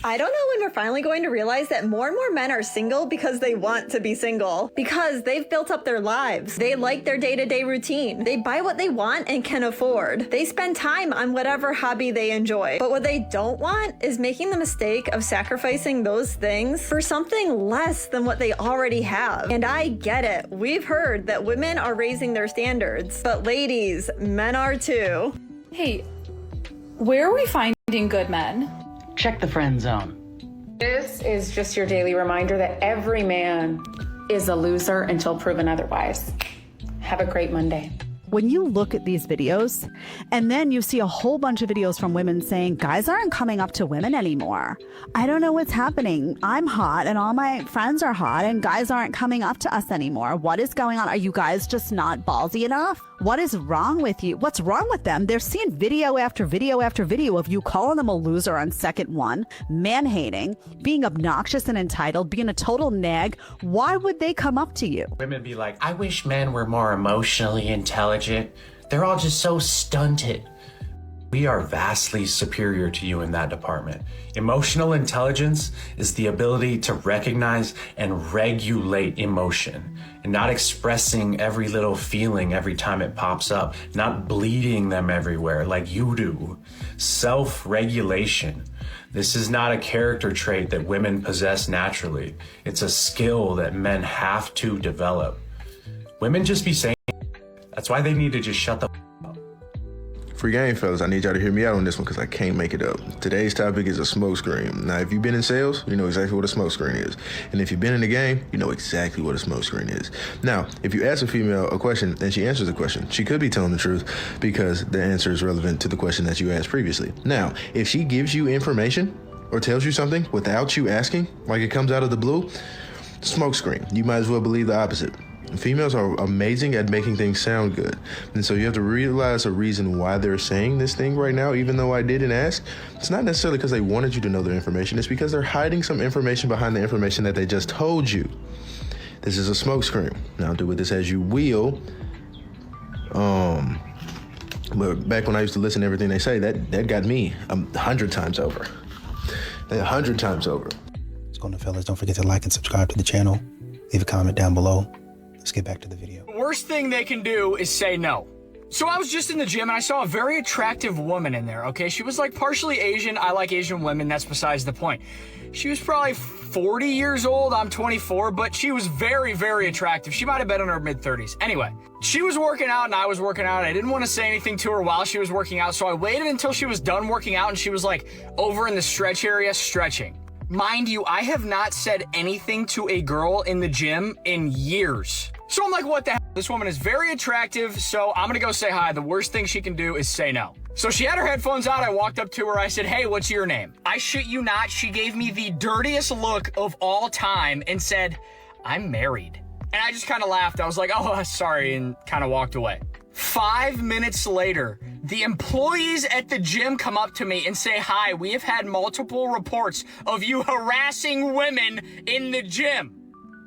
I don't know when we're finally going to realize that more and more men are single because they want to be single. Because they've built up their lives. They like their day-to-day routine. They buy what they want and can afford. They spend time on whatever hobby they enjoy. But what they don't want is making the mistake of sacrificing those things for something less than what they already have. And I get it. We've heard that women are raising their standards. But ladies, men are too. Hey, where are we finding good men? Check the friend zone. This is just your daily reminder that every man is a loser until proven otherwise. Have a great Monday. When you look at these videos and then you see a whole bunch of videos from women saying guys aren't coming up to women anymore. I don't know what's happening. I'm hot and all my friends are hot and guys aren't coming up to us anymore. What is going on? Are you guys just not ballsy enough? What is wrong with you? What's wrong with them? They're seeing video after video after video of you calling them a loser on second one, man-hating, being obnoxious and entitled, being a total nag. Why would they come up to you? Women be like, I wish men were more emotionally intelligent. They're all just so stunted. We are vastly superior to you in that department. Emotional intelligence is the ability to recognize and regulate emotion and not expressing every little feeling every time it pops up, not bleeding them everywhere like you do. Self-regulation. This is not a character trait that women possess naturally. It's a skill that men have to develop. Women just be saying, that's why they need to just shut the up. Free game, fellas. I need y'all to hear me out on this one because I can't make it up. Today's topic is a smokescreen. Now, if you've been in sales, you know exactly what a smokescreen is. And if you've been in the game, you know exactly what a smokescreen is. Now, if you ask a female a question and she answers the question, she could be telling the truth because the answer is relevant to the question that you asked previously. Now, if she gives you information or tells you something without you asking, like it comes out of the blue, smokescreen. You might as well believe the opposite. Females are amazing at making things sound good. And so you have to realize a reason why they're saying this thing right now, even though I didn't ask. It's not necessarily because they wanted you to know their information. It's because they're hiding some information behind the information that they just told you. This is a smokescreen. Now do with this as you will. But back when I used to listen to everything they say, that got me 100 times over. 100 times over. What's going on, fellas? Don't forget to like and subscribe to the channel. Leave a comment down below. Let's get back to the video. The worst thing they can do is say no. So I was just in the gym and I saw a very attractive woman in there, okay? She was like partially Asian. I like Asian women. That's besides the point. She was probably 40 years old. I'm 24, but she was very, very attractive. She might have been in her mid-30s. Anyway, she was working out and I was working out. I didn't want to say anything to her while she was working out, so I waited until she was done working out and she was like over in the stretch area stretching. Mind you, I have not said anything to a girl in the gym in years. So I'm like, what the hell? This woman is very attractive, so I'm gonna go say hi. The worst thing she can do is say no. So she had her headphones out. I walked up to her. I said, hey, what's your name? I shit you not. She gave me the dirtiest look of all time and said, I'm married. And I just kind of laughed. I was like, oh, sorry, and kind of walked away. 5 minutes later, the employees at the gym come up to me and say, hi, we have had multiple reports of you harassing women in the gym.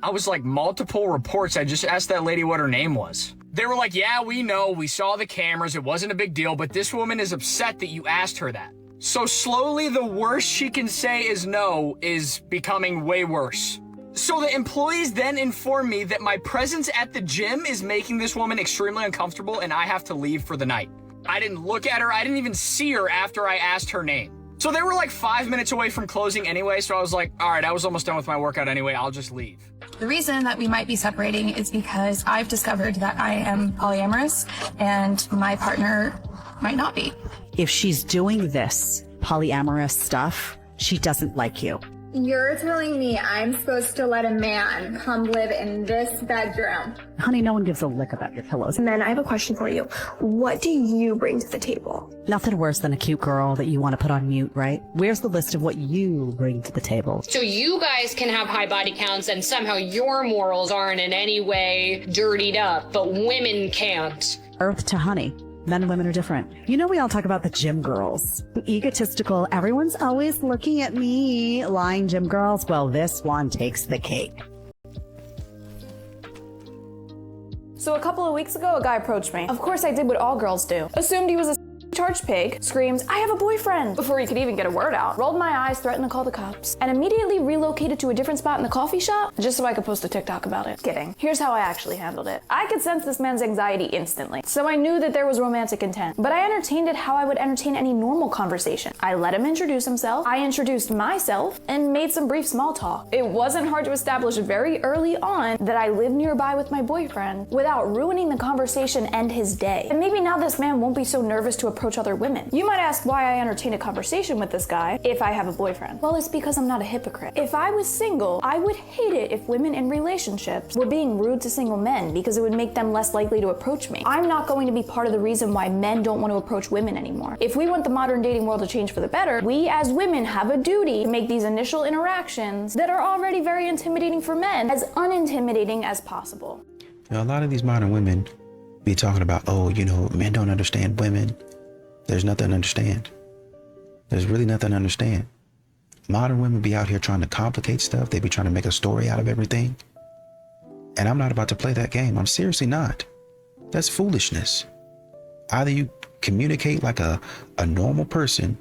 I was like, multiple reports? I just asked that lady what her name was. They were like, yeah, we know. We saw the cameras. It wasn't a big deal, but this woman is upset that you asked her that. So slowly, the worst she can say is no is becoming way worse. So the employees then inform me that my presence at the gym is making this woman extremely uncomfortable and I have to leave for the night. I didn't look at her. I didn't even see her after I asked her name. So they were like 5 minutes away from closing anyway, so I was like, all right, I was almost done with my workout anyway. I'll just leave. The reason that we might be separating is because I've discovered that I am polyamorous and my partner might not be. If she's doing this polyamorous stuff, she doesn't like you. You're telling me I'm supposed to let a man come live in this bedroom? Honey, no one gives a lick about your pillows. Men, I have a question for you. What do you bring to the table? Nothing worse than a cute girl that you want to put on mute, right? Where's the list of what you bring to the table? So you guys can have high body counts and somehow your morals aren't in any way dirtied up, but women can't. Earth to honey. Men and women are different. You know, we all talk about the gym girls. Egotistical, everyone's always looking at me, lying gym girls. Well, this one takes the cake. So a couple of weeks ago, a guy approached me. Of course, I did what all girls do. Assumed he was a Charged pig screams, "I have a boyfriend," before he could even get a word out. Rolled my eyes, threatened to call the cops, and immediately relocated to a different spot in the coffee shop just so I could post a TikTok about it. Kidding. Here's how I actually handled it. I could sense this man's anxiety instantly, so I knew that there was romantic intent, but I entertained it how I would entertain any normal conversation. I let him introduce himself, I introduced myself, and made some brief small talk. It wasn't hard to establish very early on that I live nearby with my boyfriend without ruining the conversation and his day. And maybe now this man won't be so nervous to approach other women. You might ask why I entertain a conversation with this guy if I have a boyfriend. Well, it's because I'm not a hypocrite. If I was single, I would hate it if women in relationships were being rude to single men because it would make them less likely to approach me. I'm not going to be part of the reason why men don't want to approach women anymore. If we want the modern dating world to change for the better, we as women have a duty to make these initial interactions that are already very intimidating for men as unintimidating as possible. Now, a lot of these modern women be talking about, oh, you know, men don't understand women. There's nothing to understand. There's really nothing to understand. Modern women be out here trying to complicate stuff. They be trying to make a story out of everything. And I'm not about to play that game. I'm seriously not. That's foolishness. Either you communicate like a normal person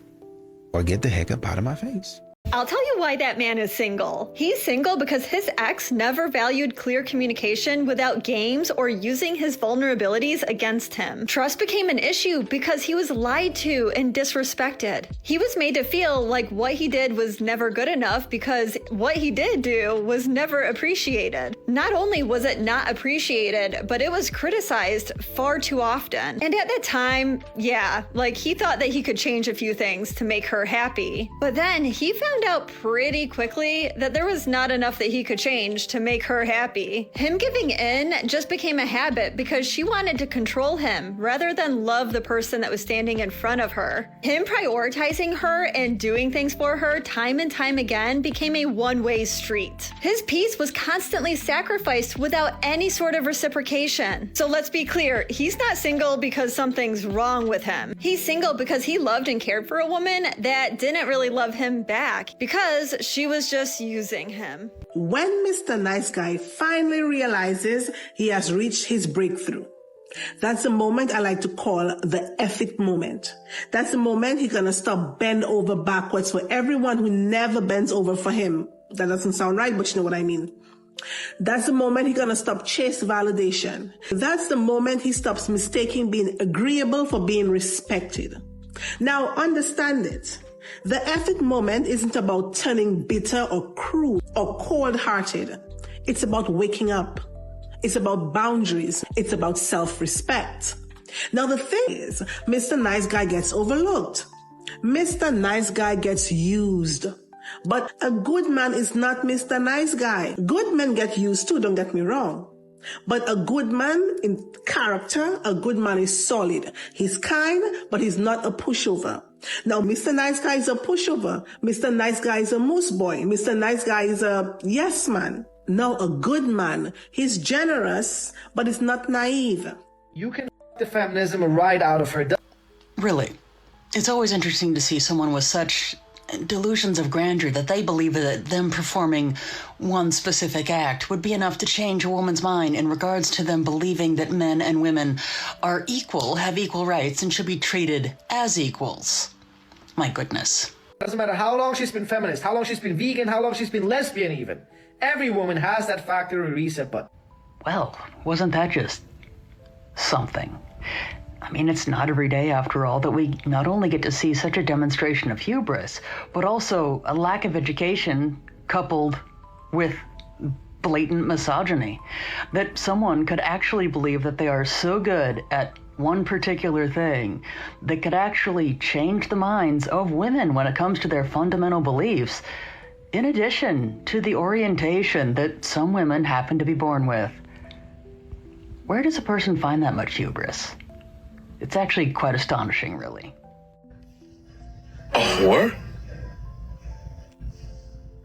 or get the heck up out of my face. I'll tell you why that man is single. He's single because his ex never valued clear communication without games or using his vulnerabilities against him. Trust became an issue because he was lied to and disrespected. He was made to feel like what he did was never good enough because what he did do was never appreciated. Not only was it not appreciated, but it was criticized far too often. And at that time, yeah, like he thought that he could change a few things to make her happy. But then he found out pretty quickly that there was not enough that he could change to make her happy. Him giving in just became a habit because she wanted to control him rather than love the person that was standing in front of her. Him prioritizing her and doing things for her time and time again became a one-way street. His peace was constantly sacrificed without any sort of reciprocation. So let's be clear, he's not single because something's wrong with him. He's single because he loved and cared for a woman that didn't really love him back because she was just using him. When Mr. Nice Guy finally realizes he has reached his breakthrough, that's the moment I like to call the epic moment. That's the moment he's gonna stop bend over backwards for everyone who never bends over for him. That doesn't sound right, but you know what I mean. That's the moment he's gonna stop chase validation. That's the moment he stops mistaking being agreeable for being respected. Now understand it. The epic moment isn't about turning bitter or cruel or cold-hearted. It's about waking up. It's about boundaries. It's about self-respect. Now the thing is, Mr. Nice Guy gets overlooked. Mr. Nice Guy gets used. But a good man is not Mr. Nice Guy. Good men get used too, don't get me wrong. But a good man in character, a good man is solid. He's kind, but he's not a pushover. Now, Mr. Nice Guy is a pushover. Mr. Nice Guy is a moose boy. Mr. Nice Guy is a yes man. Now, a good man, he's generous, but he's not naive. You can the feminism right out of her. Really, it's always interesting to see someone with such delusions of grandeur that they believe that them performing one specific act would be enough to change a woman's mind in regards to them believing that men and women are equal, have equal rights, and should be treated as equals. My goodness. Doesn't matter how long she's been feminist, how long she's been vegan, how long she's been lesbian even. Every woman has that factory reset button. Well, wasn't that just something? I mean, it's not every day, after all, that we not only get to see such a demonstration of hubris, but also a lack of education coupled with blatant misogyny. That someone could actually believe that they are so good at one particular thing that could actually change the minds of women when it comes to their fundamental beliefs, in addition to the orientation that some women happen to be born with. Where does a person find that much hubris? It's actually quite astonishing, really. A whore?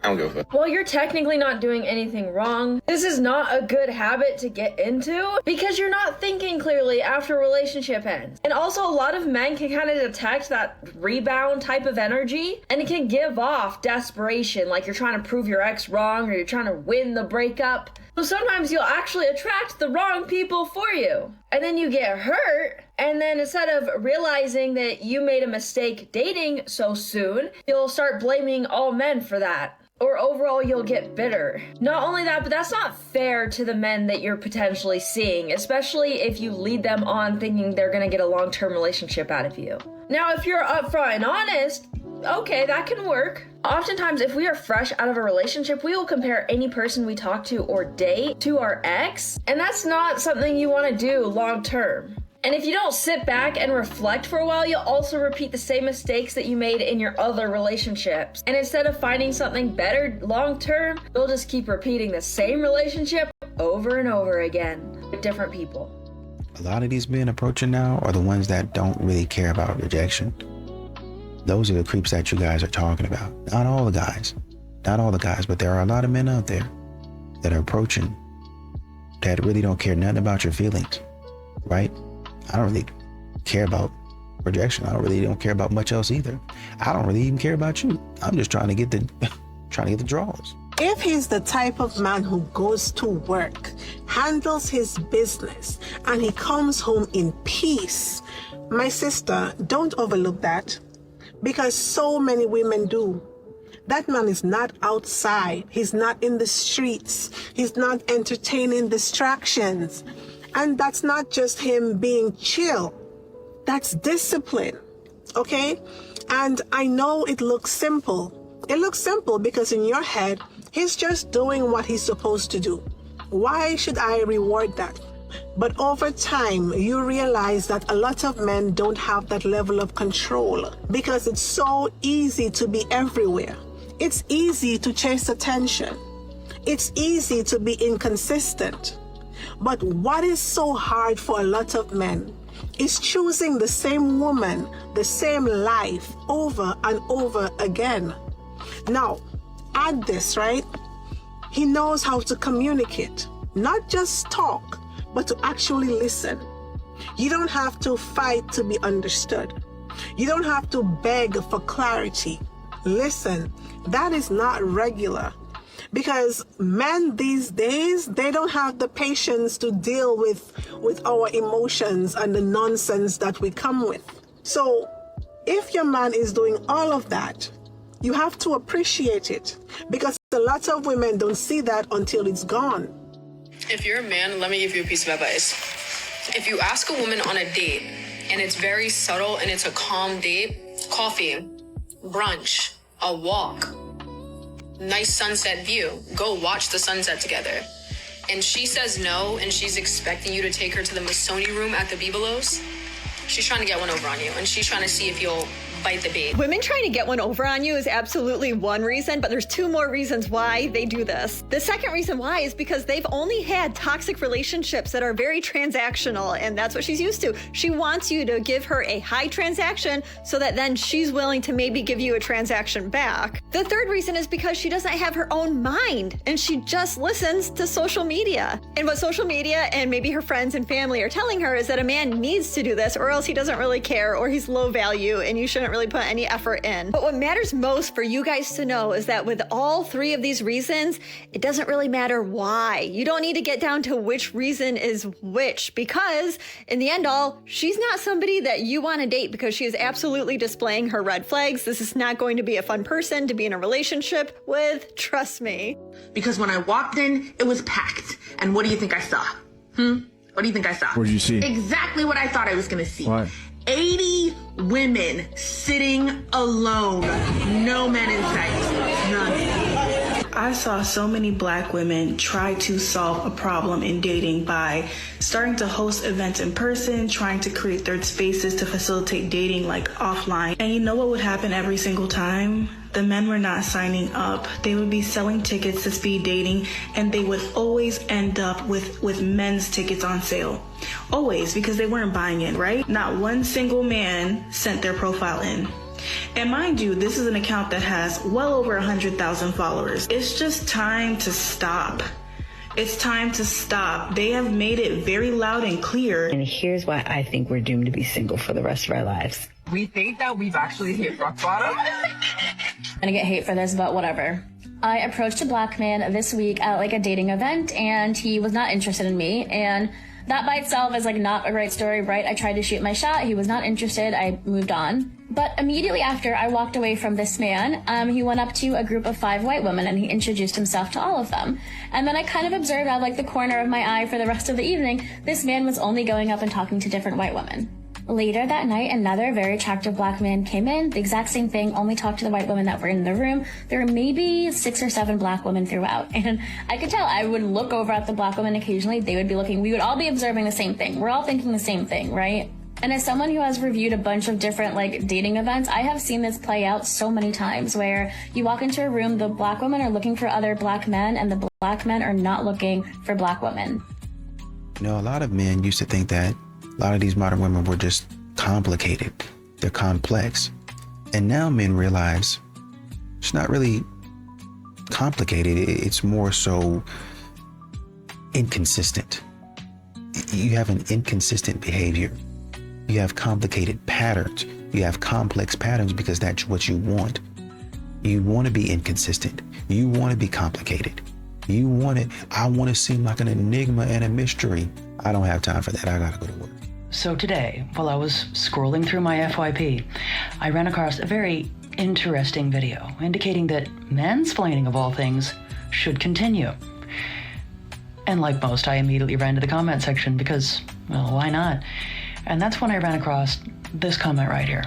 I don't give a fuck. Well, you're technically not doing anything wrong. This is not a good habit to get into because you're not thinking clearly after a relationship ends. And also, a lot of men can kind of detect that rebound type of energy, and it can give off desperation, like you're trying to prove your ex wrong or you're trying to win the breakup. So sometimes you'll actually attract the wrong people for you. And then you get hurt And then instead of realizing that you made a mistake dating so soon, you'll start blaming all men for that. Or overall, you'll get bitter. Not only that, but that's not fair to the men that you're potentially seeing, especially if you lead them on thinking they're gonna get a long-term relationship out of you. Now, if you're upfront and honest, okay, that can work. Oftentimes, if we are fresh out of a relationship, we will compare any person we talk to or date to our ex, and that's not something you want to do long term. And if you don't sit back and reflect for a while, you'll also repeat the same mistakes that you made in your other relationships. And instead of finding something better long term, you'll just keep repeating the same relationship over and over again with different people. A lot of these men approaching now are the ones that don't really care about rejection. Those are the creeps that you guys are talking about. Not all the guys, but there are a lot of men out there that are approaching that really don't care nothing about your feelings, right? I don't really care about rejection. I don't care about much else either. I don't really even care about you. I'm just trying to get the draws. If he's the type of man who goes to work, handles his business, and he comes home in peace, my sister, don't overlook that, because so many women do. That man is not outside. He's not in the streets. He's not entertaining distractions. And that's not just him being chill. That's discipline, okay? And I know it looks simple. It looks simple because in your head, he's just doing what he's supposed to do. Why should I reward that? But over time, you realize that a lot of men don't have that level of control because it's so easy to be everywhere. It's easy to chase attention. It's easy to be inconsistent. But what is so hard for a lot of men is choosing the same woman, the same life over and over again. Now, add this, right? He knows how to communicate, not just talk, but to actually listen. You don't have to fight to be understood. You don't have to beg for clarity. Listen, that is not regular. Because men these days, they don't have the patience to deal with our emotions and the nonsense that we come with. So if your man is doing all of that, you have to appreciate it, because a lot of women don't see that until it's gone. If you're a man, let me give you a piece of advice. If you ask a woman on a date and it's very subtle and it's a calm date, coffee, brunch, a walk, nice sunset view, go watch the sunset together, and she says no and she's expecting you to take her to the Missoni room at the Bibelots, she's trying to get one over on you and she's trying to see if you'll bite the bait. Women trying to get one over on you is absolutely one reason, but there's two more reasons why they do this. The second reason why is because they've only had toxic relationships that are very transactional, and that's what she's used to. She wants you to give her a high transaction so that then she's willing to maybe give you a transaction back. The third reason is because she doesn't have her own mind and she just listens to social media. And what social media and maybe her friends and family are telling her is that a man needs to do this or else he doesn't really care or he's low value and you shouldn't really put any effort in. But what matters most for you guys to know is that with all three of these reasons, it doesn't really matter why. You don't need to get down to which reason is which, because in the end all, she's not somebody that you want to date because she is absolutely displaying her red flags. This is not going to be a fun person to be in a relationship with, trust me. Because when I walked in, it was packed. And what do you think I saw? What do you think I saw? What did you see? Exactly what I thought I was going to see. What? 80 women sitting alone. No men in sight. None. I saw so many black women try to solve a problem in dating by starting to host events in person, trying to create third spaces to facilitate dating like offline. And you know what would happen every single time? The men were not signing up. They would be selling tickets to speed dating, and they would always end up with men's tickets on sale. Always, because they weren't buying in, right? Not one single man sent their profile in. And mind you, this is an account that has well over 100,000 followers. It's just time to stop. It's time to stop. They have made it very loud and clear. And here's why I think we're doomed to be single for the rest of our lives. We think that we've actually hit rock bottom. I'm gonna get hate for this, but whatever. I approached a black man this week at like a dating event, and he was not interested in me, and That by itself is like not a great story, right? I tried to shoot my shot. He was not interested. I moved on. But immediately after I walked away from this man, he went up to a group of 5 white women and he introduced himself to all of them. And then I kind of observed out of like the corner of my eye for the rest of the evening, this man was only going up and talking to different white women. Later that night, another very attractive black man came in, the exact same thing, only talked to the white women that were in the room. There were maybe 6 or 7 black women throughout. And I could tell, I would look over at the black women occasionally, they would be looking, we would all be observing the same thing. We're all thinking the same thing, right? And as someone who has reviewed a bunch of different like dating events, I have seen this play out so many times where you walk into a room, the black women are looking for other black men and the black men are not looking for black women. You know, a lot of men used to think that a lot of these modern women were just complicated. They're complex. And now men realize it's not really complicated. It's more so inconsistent. You have an inconsistent behavior. You have complicated patterns. You have complex patterns because that's what you want. You want to be inconsistent. You want to be complicated. You want it. I want to seem like an enigma and a mystery. I don't have time for that. I gotta go to work. So today, while I was scrolling through my FYP, I ran across a very interesting video indicating that mansplaining of all things should continue. And like most, I immediately ran to the comment section because, well, why not? And that's when I ran across this comment right here.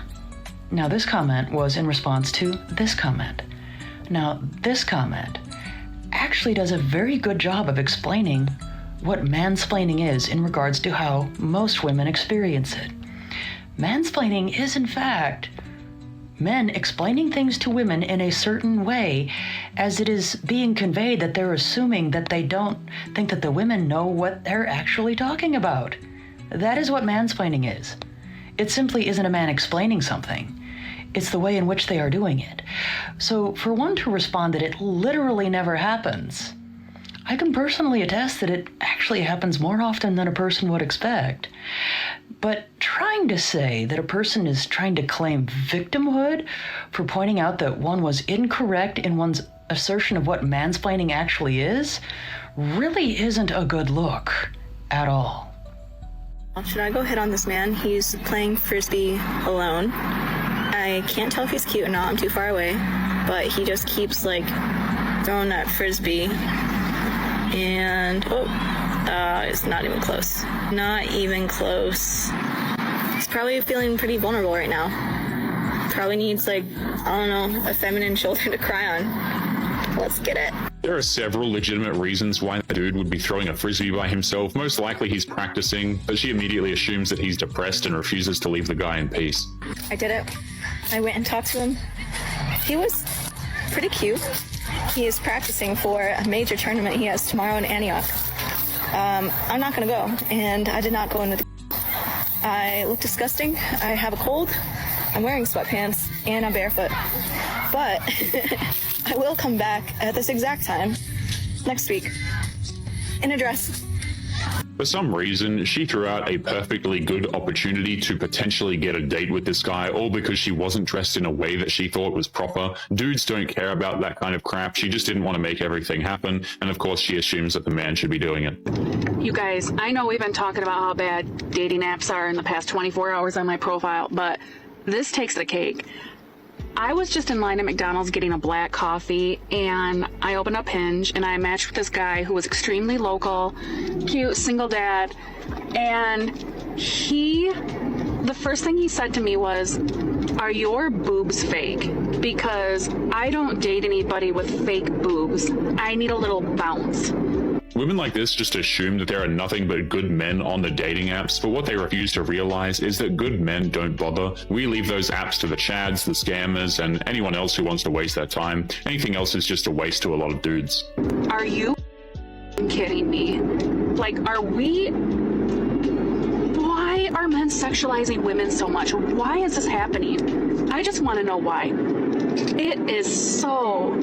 Now, this comment was in response to this comment. Now, this comment actually does a very good job of explaining what mansplaining is in regards to how most women experience it. Mansplaining is, in fact, men explaining things to women in a certain way as it is being conveyed that they're assuming that they don't think that the women know what they're actually talking about. That is what mansplaining is. It simply isn't a man explaining something. It's the way in which they are doing it. So for one to respond that it literally never happens, I can personally attest that it actually happens more often than a person would expect. But trying to say that a person is trying to claim victimhood for pointing out that one was incorrect in one's assertion of what mansplaining actually is really isn't a good look at all. Should I go hit on this man? He's playing frisbee alone. I can't tell if he's cute or not, I'm too far away, but he just keeps like throwing that frisbee. And, it's not even close. Not even close. He's probably feeling pretty vulnerable right now. Probably needs like, I don't know, a feminine shoulder to cry on. Let's get it. There are several legitimate reasons why the dude would be throwing a frisbee by himself. Most likely he's practicing, but she immediately assumes that he's depressed and refuses to leave the guy in peace. I did it. I went and talked to him. He was pretty cute. He is practicing for a major tournament he has tomorrow in Antioch. I'm not gonna go, and I did not go into the... I look disgusting, I have a cold, I'm wearing sweatpants, and I'm barefoot. But I will come back at this exact time next week in a dress. For some reason, she threw out a perfectly good opportunity to potentially get a date with this guy, all because she wasn't dressed in a way that she thought was proper. Dudes don't care about that kind of crap. She just didn't want to make everything happen. And of course, she assumes that the man should be doing it. You guys, I know we've been talking about how bad dating apps are in the past 24 hours on my profile, but this takes the cake. I was just in line at McDonald's getting a black coffee, and I opened up Hinge, and I matched with this guy who was extremely local, cute, single dad, and the first thing he said to me was, "Are your boobs fake? Because I don't date anybody with fake boobs. I need a little bounce." Women like this just assume that there are nothing but good men on the dating apps, but what they refuse to realize is that good men don't bother. We leave those apps to the chads, the scammers, and anyone else who wants to waste their time. Anything else is just a waste to a lot of dudes. Are you kidding me? Like, why are men sexualizing women so much? Why is this happening? I just want to know why. It is so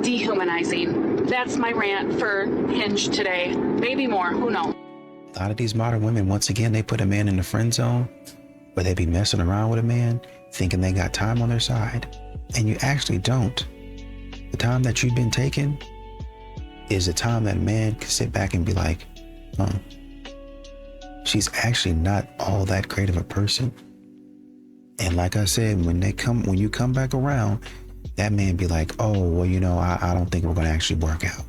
dehumanizing. That's my rant for Hinge today. Maybe more, who knows? A lot of these modern women, once again, they put a man in the friend zone where they be messing around with a man thinking they got time on their side. And you actually don't. The time that you've been taking is the time that a man can sit back and be like, she's actually not all that great of a person. And like I said, when you come back around, that man be like, oh, well, you know, I don't think we're going to actually work out,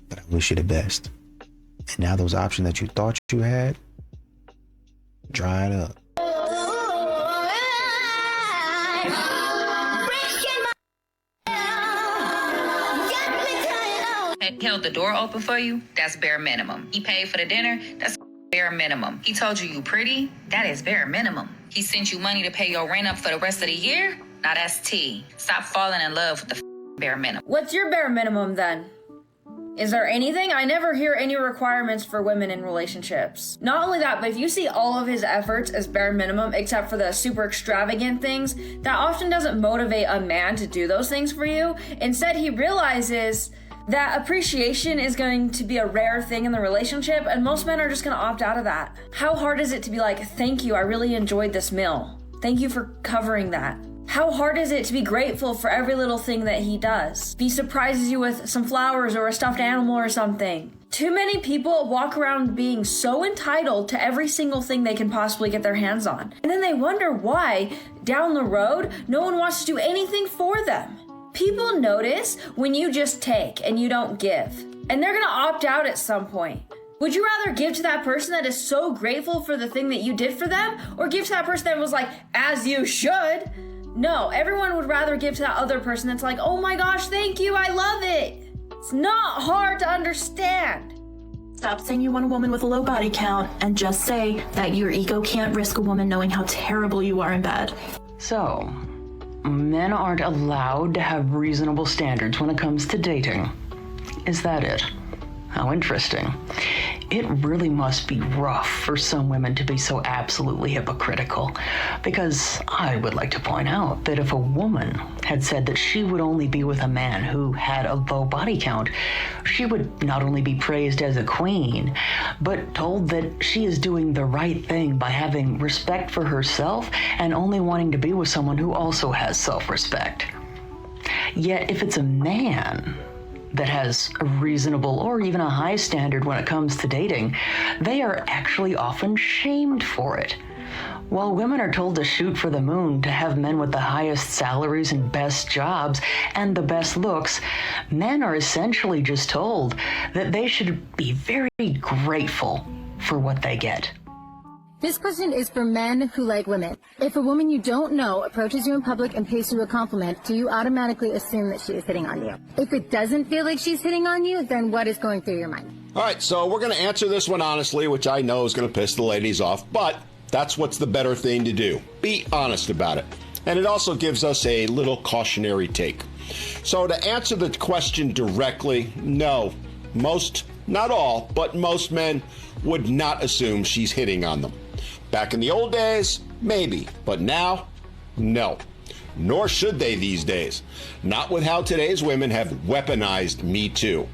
but I wish you the best. And now those options that you thought you had, dried up. Held the door open for you, that's bare minimum. He paid for the dinner, that's bare minimum. He told you pretty, that is bare minimum. He sent you money to pay your rent up for the rest of the year, now that's T. Stop falling in love with the bare minimum. What's your bare minimum then? Is there anything? I never hear any requirements for women in relationships. Not only that, but if you see all of his efforts as bare minimum, except for the super extravagant things, that often doesn't motivate a man to do those things for you. Instead, he realizes that appreciation is going to be a rare thing in the relationship, and most men are just going to opt out of that. How hard is it to be like, thank you, I really enjoyed this meal. Thank you for covering that. How hard is it to be grateful for every little thing that he does? If he surprises you with some flowers or a stuffed animal or something. Too many people walk around being so entitled to every single thing they can possibly get their hands on. And then they wonder why, down the road, no one wants to do anything for them. People notice when you just take and you don't give. And they're gonna opt out at some point. Would you rather give to that person that is so grateful for the thing that you did for them? Or give to that person that was like, as you should? No, everyone would rather give to that other person that's like, oh my gosh, thank you, I love it. It's not hard to understand. Stop saying you want a woman with a low body count and just say that your ego can't risk a woman knowing how terrible you are in bed. So, men aren't allowed to have reasonable standards when it comes to dating. Is that it? How interesting. It really must be rough for some women to be so absolutely hypocritical, because I would like to point out that if a woman had said that she would only be with a man who had a low body count, she would not only be praised as a queen, but told that she is doing the right thing by having respect for herself and only wanting to be with someone who also has self-respect. Yet if it's a man that has a reasonable or even a high standard when it comes to dating, they are actually often shamed for it. While women are told to shoot for the moon to have men with the highest salaries and best jobs and the best looks, men are essentially just told that they should be very grateful for what they get. This question is for men who like women. If a woman you don't know approaches you in public and pays you a compliment, do you automatically assume that she is hitting on you? If it doesn't feel like she's hitting on you, then what is going through your mind? All right, so we're going to answer this one honestly, which I know is going to piss the ladies off, but that's what's the better thing to do. Be honest about it. And it also gives us a little cautionary take. So to answer the question directly, no. Most, not all, but most men would not assume she's hitting on them. Back in the old days, maybe, but now, no. Nor should they these days. Not with how today's women have weaponized Me Too.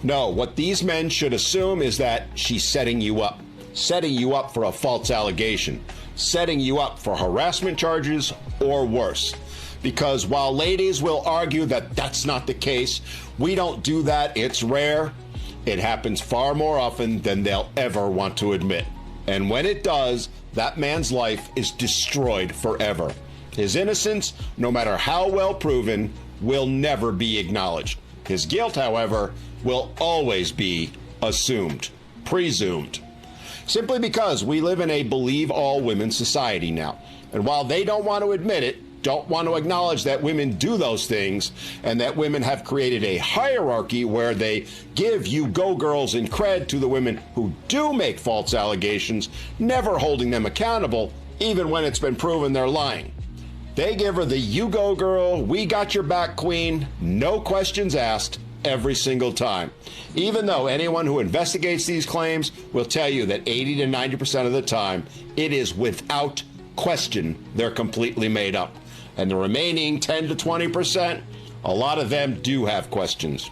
No, what these men should assume is that she's setting you up for a false allegation, setting you up for harassment charges or worse. Because while ladies will argue that that's not the case, we don't do that, it's rare, it happens far more often than they'll ever want to admit. And when it does, that man's life is destroyed forever. His innocence, no matter how well proven, will never be acknowledged. His guilt, however, will always be assumed, presumed. Simply because we live in a believe all women society now. And while they don't want to admit it, don't want to acknowledge that women do those things and that women have created a hierarchy where they give you go girls and cred to the women who do make false allegations, never holding them accountable, even when it's been proven they're lying. They give her the you go girl, we got your back queen, no questions asked, every single time. Even though anyone who investigates these claims will tell you that 80 to 90% of the time, it is without question they're completely made up. And the remaining 10 to 20%, a lot of them do have questions.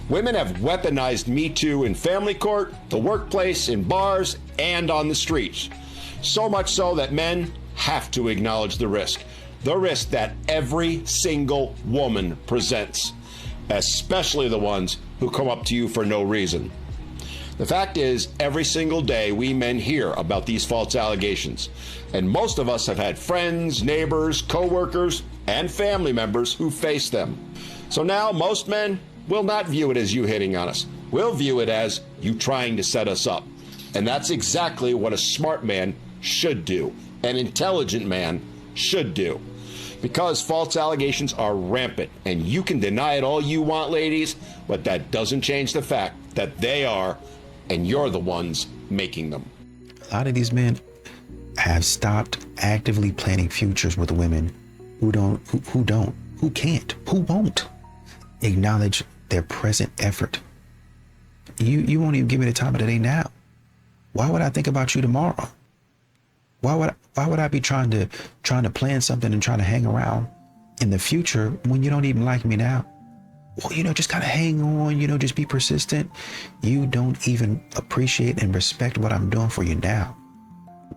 Women have weaponized Me Too in family court, the workplace, in bars, and on the streets. So much so that men have to acknowledge the risk that every single woman presents, especially the ones who come up to you for no reason. The fact is, every single day we men hear about these false allegations, and most of us have had friends, neighbors, co-workers, and family members who face them. So now most men will not view it as you hitting on us. We'll view it as you trying to set us up. And that's exactly what a smart man should do, an intelligent man should do. Because false allegations are rampant, and you can deny it all you want, ladies, but that doesn't change the fact that they are, and you're the ones making them. A lot of these men have stopped actively planning futures with women who can't, who won't acknowledge their present effort. You won't even give me the time of the day now. Why would I think about you tomorrow? Why would I be trying to plan something and trying to hang around in the future when you don't even like me now? Well, just kind of hang on, just be persistent. You don't even appreciate and respect what I'm doing for you now.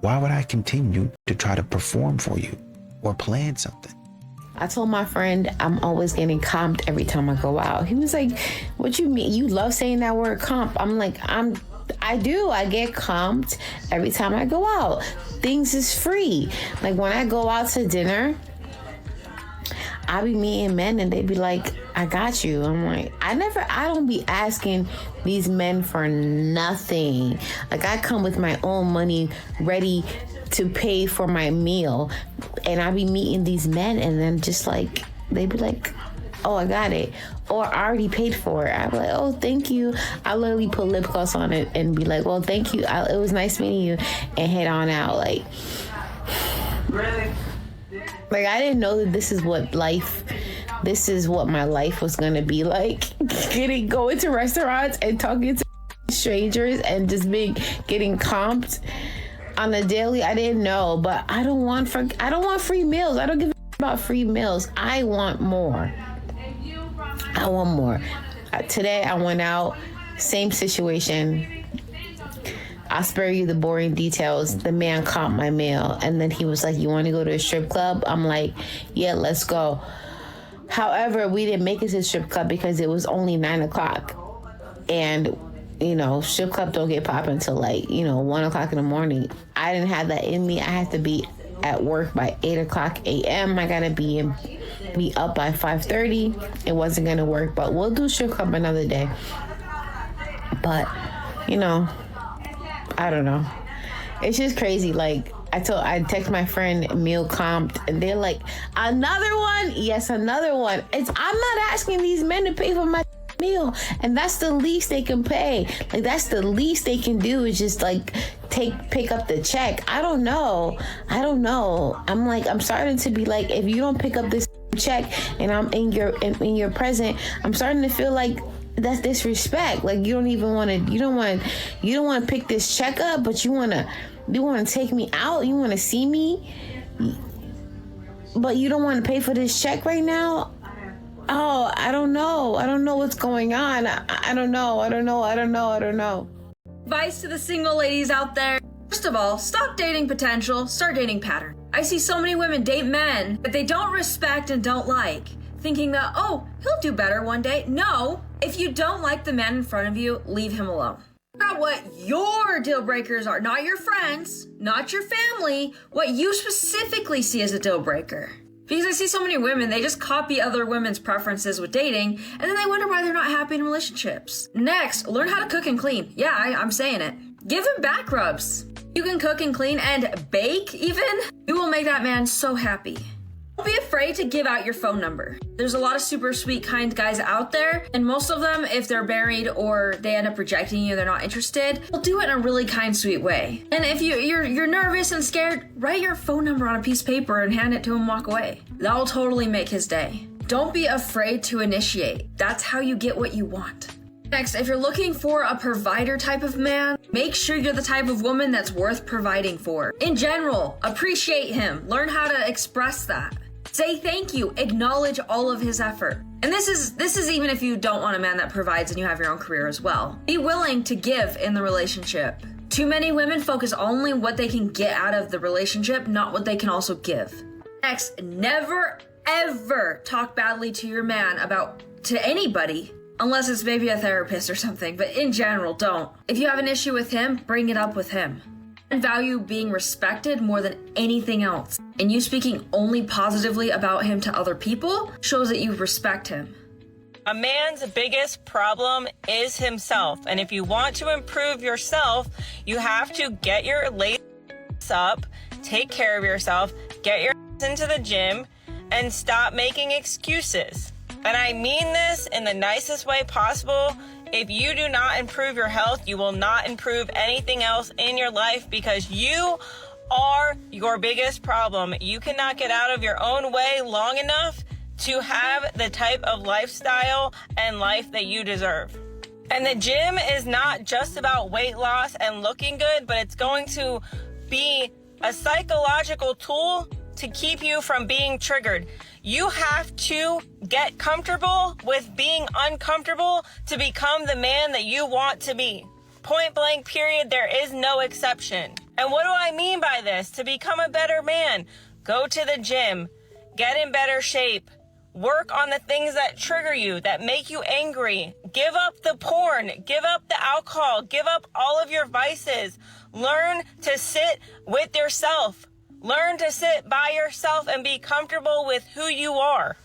Why would I continue to try to perform for you or plan something? I told my friend I'm always getting comped every time I go out. He was like, what you mean? You love saying that word comp. I'm like, I do. I get comped every time I go out. Things is free. Like when I go out to dinner, I be meeting men and they be like, I got you. I'm like, I don't be asking these men for nothing. Like I come with my own money ready to pay for my meal. And I be meeting these men and then just like, they be like, oh, I got it. Or I already paid for it. I'm like, oh, thank you. I literally put lip gloss on it and be like, well, thank you. It was nice meeting you, and head on out. Like, really? Like, I didn't know that this is what my life was going to be like. Going to restaurants and talking to strangers and just getting comped on a daily. I didn't know, but I don't want free meals. I don't give a about free meals. I want more. Today I went out, same situation. I'll spare you the boring details. The man comped my meal and then he was like, you want to go to a strip club? I'm like, yeah, let's go. However, we didn't make it to the strip club because it was only 9:00. And strip club don't get popping until 1:00 in the morning. I didn't have that in me. I had to be at work by 8:00 a.m. I gotta be up by 5:30. It wasn't gonna work, but we'll do strip club another day. But I don't know. It's just crazy. Like I text my friend meal comped and they're like, another one? Yes, another one. I'm not asking these men to pay for my meal, and that's the least they can pay. Like that's the least they can do is just like pick up the check. I don't know. I'm starting to be like, if you don't pick up this check and I'm in your present, I'm starting to feel like that's disrespect. Like you don't want to pick this check up, but you want to take me out. You want to see me, but you don't want to pay for this check right now. Oh, I don't know. I don't know what's going on. I don't know. Advice to the single ladies out there. First of all, stop dating potential, start dating pattern. I see so many women date men that they don't respect and don't like, thinking that, oh, he'll do better one day. No, if you don't like the man in front of you, leave him alone. Figure out what your deal breakers are, not your friends, not your family, what you specifically see as a deal breaker. Because I see so many women, they just copy other women's preferences with dating, and then they wonder why they're not happy in relationships. Next, learn how to cook and clean. Yeah, I'm saying it. Give him back rubs. You can cook and clean and bake even. You will make that man so happy. Don't be afraid to give out your phone number. There's a lot of super sweet, kind guys out there, and most of them, if they're married or they end up rejecting you, they're not interested, they'll do it in a really kind, sweet way. And if you're nervous and scared, write your phone number on a piece of paper and hand it to him and walk away. That'll totally make his day. Don't be afraid to initiate. That's how you get what you want. Next, if you're looking for a provider type of man, make sure you're the type of woman that's worth providing for. In general, appreciate him. Learn how to express that. Say thank you. Acknowledge all of his effort. And this is even if you don't want a man that provides and you have your own career as well. Be willing to give in the relationship. Too many women focus only what they can get out of the relationship, not what they can also give. Next, never ever talk badly to your man to anybody Unless it's maybe a therapist or something, but in general, don't. If you have an issue with him, bring it up with him. And value being respected more than anything else. And you speaking only positively about him to other people shows that you respect him. A man's biggest problem is himself. And if you want to improve yourself, you have to get your lace up, take care of yourself, get your ass into the gym, and stop making excuses. And I mean this in the nicest way possible. If you do not improve your health, you will not improve anything else in your life because you are your biggest problem. You cannot get out of your own way long enough to have the type of lifestyle and life that you deserve. And the gym is not just about weight loss and looking good, but it's going to be a psychological tool to keep you from being triggered. You have to get comfortable with being uncomfortable to become the man that you want to be. Point blank, period. There is no exception. And what do I mean by this? To become a better man, go to the gym, get in better shape, work on the things that trigger you, that make you angry. Give up the porn, give up the alcohol, give up all of your vices. Learn to sit with yourself. Learn to sit by yourself and be comfortable with who you are.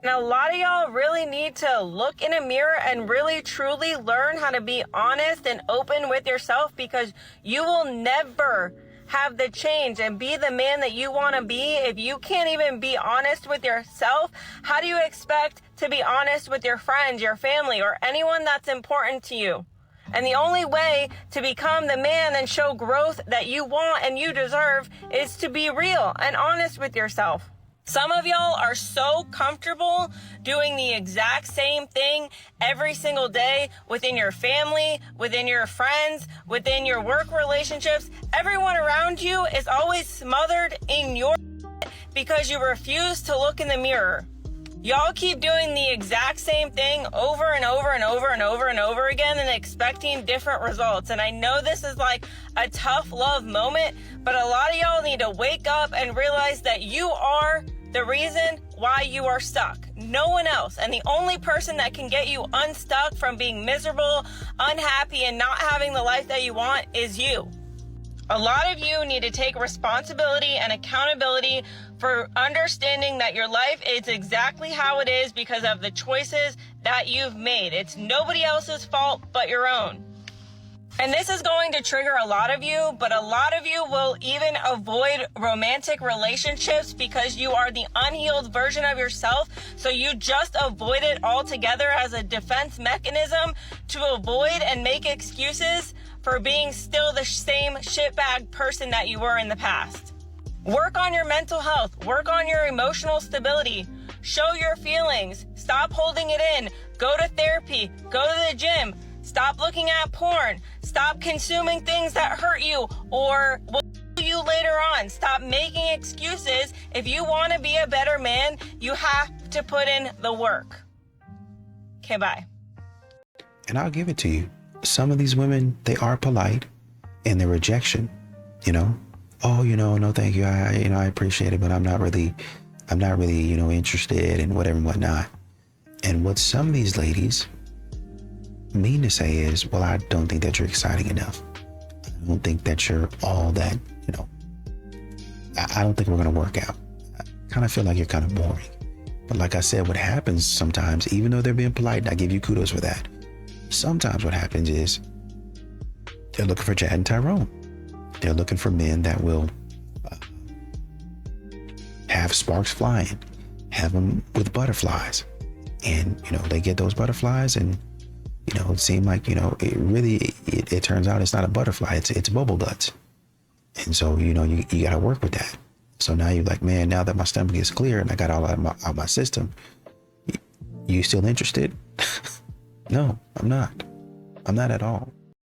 And a lot of y'all really need to look in a mirror and really truly learn how to be honest and open with yourself, because you will never have the change and be the man that you want to be if you can't even be honest with yourself. How do you expect to be honest with your friends, your family, or anyone that's important to you? And the only way to become the man and show growth that you want and you deserve is to be real and honest with yourself. Some of y'all are so comfortable doing the exact same thing every single day within your family, within your friends, within your work relationships. Everyone around you is always smothered in your because you refuse to look in the mirror. Y'all keep doing the exact same thing over and over and over and over and over again and expecting different results. And I know this is like a tough love moment, but a lot of y'all need to wake up and realize that you are the reason why you are stuck. No one else. And the only person that can get you unstuck from being miserable, unhappy, and not having the life that you want is you. A lot of you need to take responsibility and accountability for understanding that your life is exactly how it is because of the choices that you've made. It's nobody else's fault but your own. And this is going to trigger a lot of you, but a lot of you will even avoid romantic relationships because you are the unhealed version of yourself. So you just avoid it altogether as a defense mechanism to avoid and make excuses for being still the same shitbag person that you were in the past. Work on your mental health. Work on your emotional stability. Show your feelings. Stop holding it in. Go to therapy. Go to the gym. Stop looking at porn. Stop consuming things that hurt you or will kill you later on. Stop making excuses. If you want to be a better man, you have to put in the work. Okay, bye. And I'll give it to you. Some of these women, they are polite in their rejection, oh, no, thank you. I appreciate it, but I'm not really, interested in whatever and whatnot. And what some of these ladies mean to say is, well, I don't think that you're exciting enough. I don't think that you're all that, I don't think we're going to work out. I kind of feel like you're kind of boring. But like I said, what happens sometimes, even though they're being polite, and I give you kudos for that, sometimes what happens is they're looking for Chad and Tyrone. They're looking for men that will have sparks flying, have them with butterflies. And, they get those butterflies and, it seemed like, it turns out it's not a butterfly, it's bubble guts. And so, you got to work with that. So now you're like, man, now that my stomach is clear and I got all out my system, you still interested? No, I'm not. I'm not at all.